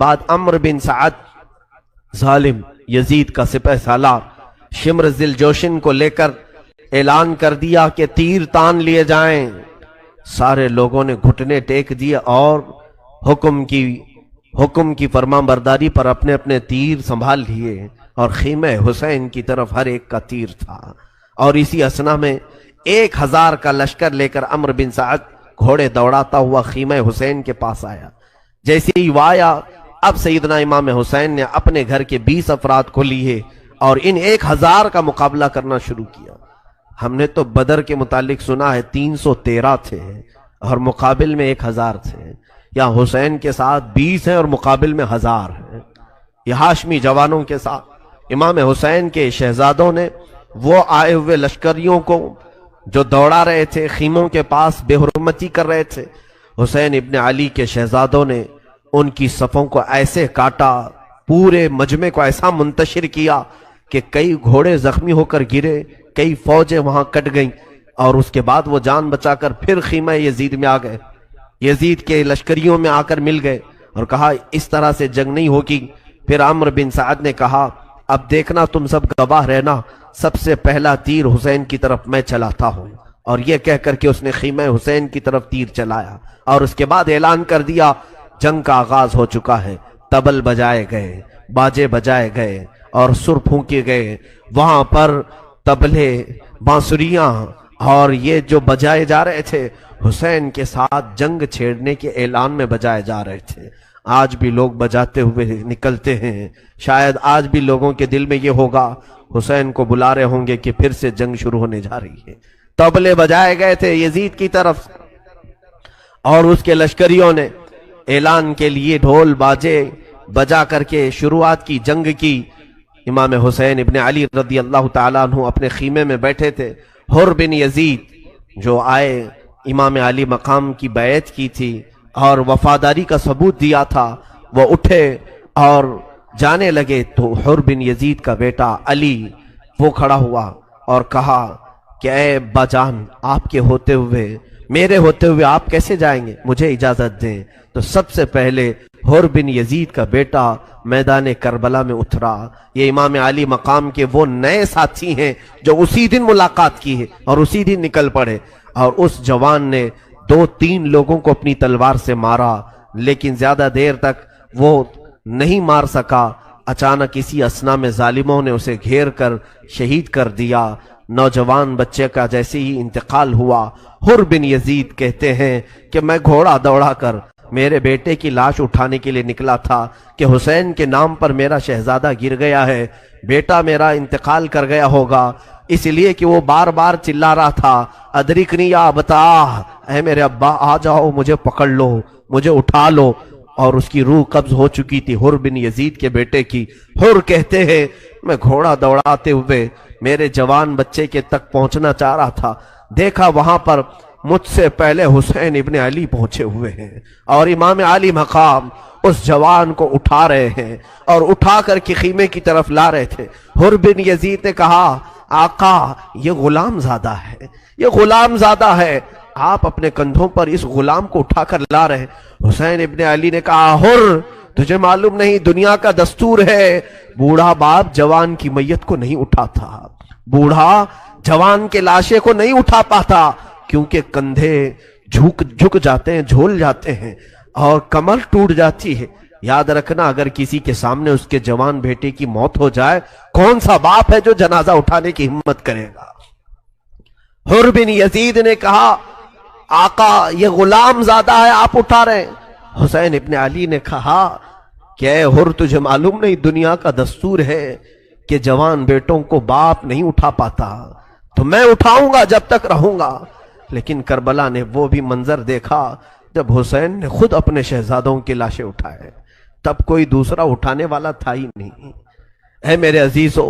بعد عمرو بن سعد ظالم یزید کا سپہ سالار شمر ذی الجوشن کو لے کر اعلان کر دیا کہ تیر تان لیے جائیں۔ سارے لوگوں نے گھٹنے ٹیک دیے اور حکم کی فرمان برداری پر اپنے اپنے تیر سنبھال لیے، اور خیمہ حسین کی طرف ہر ایک کا تیر تھا۔ اور اسی اسنا میں 1000 کا لشکر لے کر عمرو بن سعد گھوڑے دوڑاتا ہوا خیمہ حسین کے پاس آیا۔ جیسے ہی وہ آیا، اب سیدنا امام حسین نے اپنے گھر کے 20 افراد کو لیے اور ان 1000 کا مقابلہ کرنا شروع کیا۔ ہم نے تو بدر کے متعلق سنا ہے 313 تھے اور مقابل میں 1000 تھے، یا حسین کے ساتھ 20 ہیں اور مقابل میں 1000 ہیں۔ یہ ہاشمی جوانوں کے ساتھ امام حسین کے شہزادوں نے وہ آئے ہوئے لشکریوں کو جو دوڑا رہے تھے، خیموں کے پاس بے حرمتی کر رہے تھے، حسین ابن علی کے شہزادوں نے ان کی صفوں کو ایسے کاٹا، پورے مجمع کو ایسا منتشر کیا کہ کئی گھوڑے زخمی ہو کر گرے، کئی فوجیں وہاں کٹ گئیں، اور اس کے بعد وہ جان بچا کر پھر خیمہ یزید میں آ گئے، یزید کے لشکریوں میں آ کر مل گئے اور کہا اس طرح سے جنگ نہیں ہوگی۔ پھر عمرو بن سعد نے کہا اب دیکھنا، تم سب گواہ رہنا، سب سے پہلا تیر حسین کی طرف میں چلاتا ہوں، اور یہ کہہ کر کے اس نے خیمہ حسین کی طرف تیر چلایا، اور اس کے بعد اعلان کر دیا جنگ کا آغاز ہو چکا ہے۔ طبل بجائے گئے، باجے بجائے گئے اور سر پھونکے گئے، وہاں پر طبلے، بانسریاں اور یہ جو بجائے جا رہے تھے حسین کے ساتھ جنگ چھیڑنے کے اعلان میں بجائے جا رہے تھے۔ آج بھی لوگ بجاتے ہوئے نکلتے ہیں، شاید آج بھی لوگوں کے دل میں یہ ہوگا حسین کو بلا رہے ہوں گے کہ پھر سے جنگ شروع ہونے جا رہی ہے۔ طبلے بجائے گئے تھے یزید کی طرف، اور اس کے لشکریوں نے اعلان کے لیے ڈھول باجے بجا کر کے شروعات کی جنگ کی۔ امام حسین ابن علی رضی اللہ تعالیٰ عنہ اپنے خیمے میں بیٹھے تھے۔ حر بن یزید جو آئے امام علی مقام کی بیعت کی تھی اور وفاداری کا ثبوت دیا تھا، وہ اٹھے اور جانے لگے تو حر بن یزید کا بیٹا علی وہ کھڑا ہوا اور کہا کہ اے ابا جان، آپ کے ہوتے ہوئے، میرے ہوتے ہوئے آپ کیسے جائیں گے؟ مجھے اجازت دیں۔ تو سب سے پہلے حر بن یزید کا بیٹا میدان کربلا میں اترا۔ یہ امام علی مقام کے وہ نئے ساتھی ہیں جو اسی دن ملاقات کی ہے اور اسی دن نکل پڑے، اور اس جوان نے 2-3 لوگوں کو اپنی تلوار سے مارا، لیکن زیادہ دیر تک وہ نہیں مار سکا۔ اچانک اسی اسنا میں ظالموں نے اسے گھیر کر شہید کر دیا۔ نوجوان بچے کا جیسے ہی انتقال ہوا، حر بن یزید کہتے ہیں کہ میں گھوڑا دوڑا کر میرے بیٹے کی لاش اٹھانے کے لیے نکلا تھا کہ حسین کے نام پر میرا شہزادہ گر گیا ہے، بیٹا میرا انتقال کر گیا ہوگا، اس لیے کہ وہ بار بار چلا رہا تھا ادرکنی یا ابتا، اے میرے ابا آ جاؤ، مجھے پکڑ لو، مجھے اٹھا لو، اور اس کی روح قبض ہو چکی تھی حر بن یزید کے بیٹے کی۔ حر کہتے ہیں میں گھوڑا دوڑاتے ہوئے میرے جوان بچے کے تک پہنچنا چاہ رہا تھا، دیکھا وہاں پر مجھ سے پہلے حسین ابن علی پہنچے ہوئے ہیں اور امام علی مقام اس جوان کو اٹھا رہے ہیں اور اٹھا کر کے خیمے کی طرف لا رہے تھے۔ حر بن یزید نے کہا آقا یہ غلام زادہ ہے، یہ غلام زادہ ہے، آپ اپنے کندھوں پر اس غلام کو اٹھا کر لا رہے ہیں۔ حسین ابن علی نے کہا حر تجھے معلوم نہیں، دنیا کا دستور ہے بوڑھا باپ جوان کی میت کو نہیں اٹھاتا، بوڑھا جوان کے لاشے کو نہیں اٹھا پاتا، کیونکہ کندھے جھک جاتے ہیں، جھول جاتے ہیں اور کمر ٹوٹ جاتی ہے۔ یاد رکھنا اگر کسی کے سامنے اس کے جوان بیٹے کی موت ہو جائے، کون سا باپ ہے جو جنازہ اٹھانے کی ہمت کرے گا؟ حر بن یزید نے کہا آقا یہ غلام زادہ ہے، آپ اٹھا رہے ہیں۔ حسین ابن علی نے کہا کہ اے حر تجھے معلوم نہیں، دنیا کا دستور ہے کہ جوان بیٹوں کو باپ نہیں اٹھا پاتا، تو میں اٹھاؤں گا جب تک رہوں گا۔ لیکن کربلا نے وہ بھی منظر دیکھا جب حسین نے خود اپنے شہزادوں کی لاشیں اٹھائے، تب کوئی دوسرا اٹھانے والا تھا ہی نہیں۔ اے میرے عزیزو،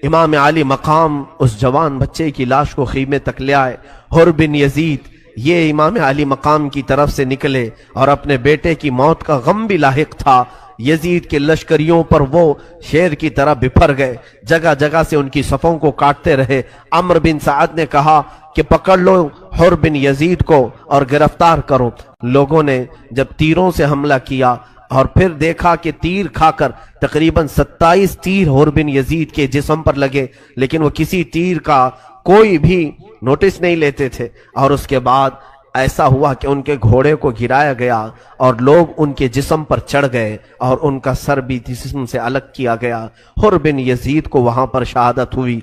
امام علی مقام اس جوان بچے کی لاش کو خیمے تک لے آئے۔ حر بن یزید یہ امام علی مقام کی طرف سے نکلے اور اپنے بیٹے کی موت کا غم بھی لاحق تھا۔ یزید کے لشکریوں پر وہ شیر کی طرح بپھر گئے، جگہ جگہ سے ان کی صفوں کو کاٹتے رہے۔ عمرو بن سعد نے کہا کہ پکڑ لو حر بن یزید کو اور گرفتار کرو۔ لوگوں نے جب تیروں سے حملہ کیا، اور پھر دیکھا کہ تیر کھا کر تقریباً 27 تیر حر بن یزید کے جسم پر لگے، لیکن وہ کسی تیر کا کوئی بھی نوٹس نہیں لیتے تھے۔ اور اس کے بعد ایسا ہوا کہ ان کے گھوڑے کو گرایا گیا اور لوگ ان کے جسم پر چڑھ گئے اور ان کا سر بھی جسم سے الگ کیا گیا۔ حر بن یزید کو وہاں پر شہادت ہوئی۔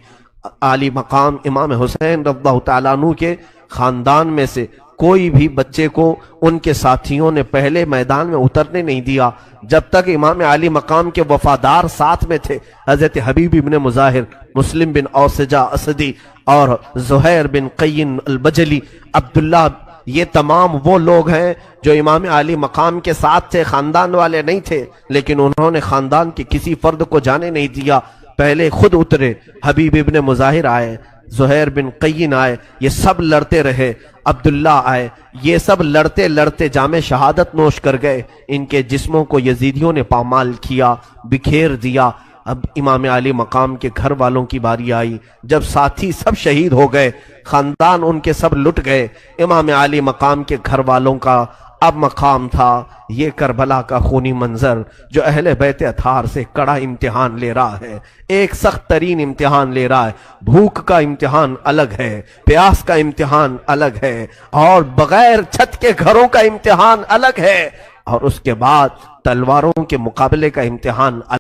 عالی مقام امام حسین رضی اللہ تعالیٰ عنہ کے خاندان میں سے کوئی بھی بچے کو ان کے ساتھیوں نے پہلے میدان میں اترنے نہیں دیا جب تک امام عالی مقام کے وفادار ساتھ میں تھے۔ حضرت حبیب بن مظاہر، مسلم بن اوسجہ اسدی اور زہیر بن قین البجلی، عبداللہ، یہ تمام وہ لوگ ہیں جو امام عالی مقام کے ساتھ تھے، خاندان والے نہیں تھے، لیکن انہوں نے خاندان کے کسی فرد کو جانے نہیں دیا۔ پہلے خود اترے، حبیب ابن مظاہر آئے، زہیر بن قین آئے، یہ سب لڑتے رہے، عبداللہ آئے، یہ سب لڑتے لڑتے جام شہادت نوش کر گئے۔ ان کے جسموں کو یزیدیوں نے پامال کیا، بکھیر دیا۔ اب امام علی مقام کے گھر والوں کی باری آئی، جب ساتھی سب شہید ہو گئے، خاندان ان کے سب لٹ گئے، امام علی مقام کے گھر والوں کا اب مقام تھا یہ کربلا کا خونی منظر جو اہل بیت اطہار سے کڑا امتحان لے رہا ہے، ایک سخت ترین امتحان لے رہا ہے۔ بھوک کا امتحان الگ ہے، پیاس کا امتحان الگ ہے، اور بغیر چھت کے گھروں کا امتحان الگ ہے، اور اس کے بعد تلواروں کے مقابلے کا امتحان الگ